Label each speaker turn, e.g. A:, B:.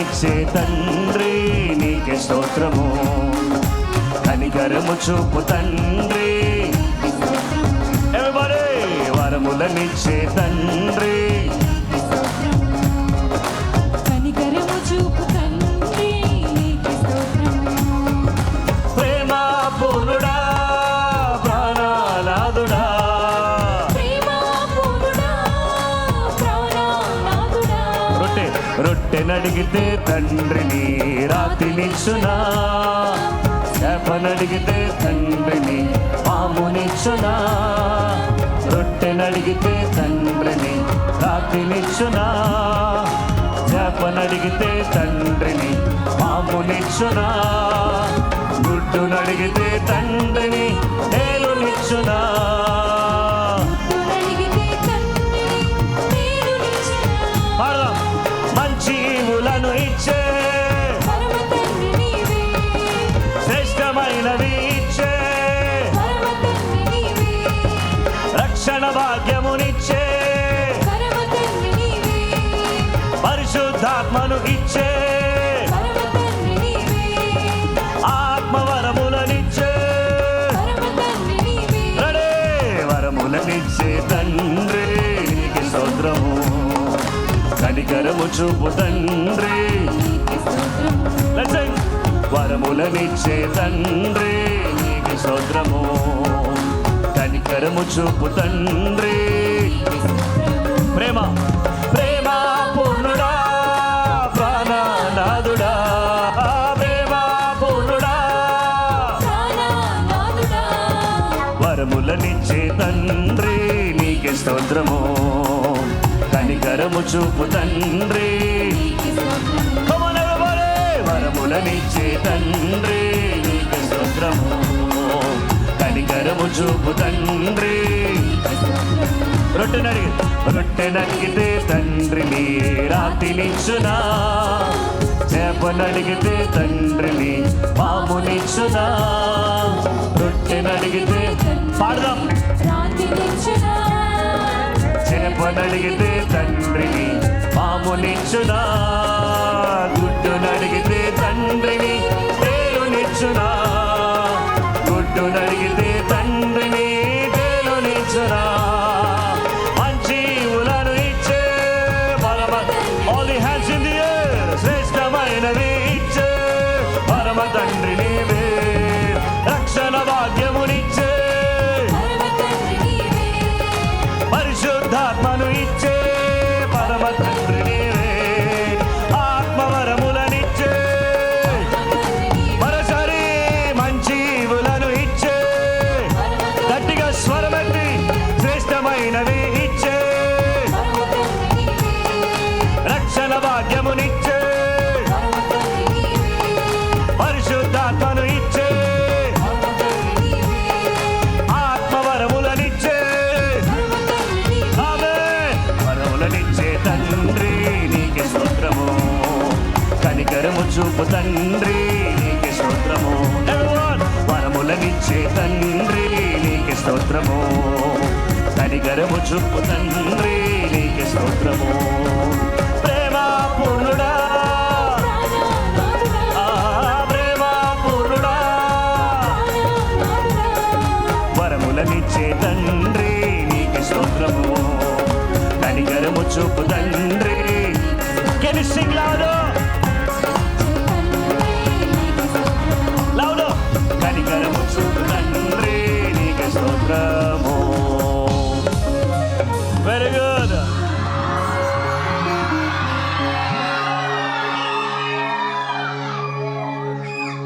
A: వరములనిచ్చే తండ్రి నీకే స్తోత్రము. కనికరము చూపు తండ్రి, ఎవరి వరములనిచ్చే తండ్రి,
B: కనికరము చూపు తండ్రి నీకే స్తోత్రము.
A: ప్రేమ పూర్ణుడా ప్రాణనాథుడా,
B: ప్రేమ పూర్ణుడా ప్రాణనాథుడా.
A: రొట్టెనడిగితే తండ్రిని రాతినిచ్చునా, చేపనడిగితే తండ్రిని పామునిచ్చునా. రొట్టెనడిగితే తండ్రిని రాతినిచ్చునా, చేపనడిగితే తండ్రిని పామునిచ్చునా. గుడ్డునడిగితే తండ్రిని తేలునిచ్చునా. మంచి ఈవులను ఇచ్చే శ్రేష్టమైనవి ఇచ్చే రక్షణ భాగ్యమునిచ్చే పరిశుద్ధాత్మను ఇచ్చే ఆత్మవరములనిచ్చే వరములనిచ్చే తండ్రి నీకు స్తోత్రము. కనికరము చూపు తండ్రి, వరములనిచ్చే తండ్రి నీకు స్తోత్రము. కనికరము చూపు తండ్రి, ప్రేమ ప్రేమ పూర్ణుడా ప్రాణనాథుడా, ప్రేమ పూర్ణుడా వరములనిచ్చే తండ్రి నీకే స్తోత్రము. కనికరము చూపు తండ్రి, వరములనిచ్చే తండ్రి నీకే స్తోత్రము. కనికరము చూపు తండ్రి. రొట్టెనడిగితే తండ్రిని రాతినిచ్చునా, చేపనడిగితే తండ్రిని పామునిచ్చునా. రొట్టెనడిగితే పాడదాం, చేపనడిగితే తండ్రిని పామునిచ్చునా. గుడ్డునడిగితే తండ్రిని తేలునిచ్చునా. గుడ్డునడిగితే తండ్రిని తేలునిచ్చునా. మంచి ఈవులను ఇచ్చే పరమ, all the hands in the air, శ్రేష్టమైనవి ఇచ్చే పరమ తండ్రి నీవే. రక్షణ భాగ్యమునిచ్చే పరిశుద్ధాత్మను ఇచ్చే పరమ తండ్రి నీవే. ఆత్మవరములనిచ్చే మరసరి మంచి ఈవులను ఇచ్చే గట్టిగా స్వరమెత్తి శ్రేష్టమైనవి ఇచ్చే రక్షణ భాగ్యమునిచ్చే పరిశుద్ధాత్మను ఇచ్చే ఆత్మవరములనిచ్చే వరములనిచ్చే తండ్రి నీకే స్తోత్రము. కనికరము చూపు తండ్రి నీకే స్తోత్రము. వరములనిచ్చే తండ్రి నీకే స్తోత్రము. కనికరము చూపు తండ్రి నీకే స్తోత్రము. ప్రేమ పూర్ణుడా ప్రేమ పూర్ణుడా వరములనిచ్చే తండ్రి నీకే స్తోత్రము. కనికరము చూపు తండ్రి. Can you sing louder? Louder. కనికరము చూపు తండ్రి నీకే స్తోత్రము. Very good.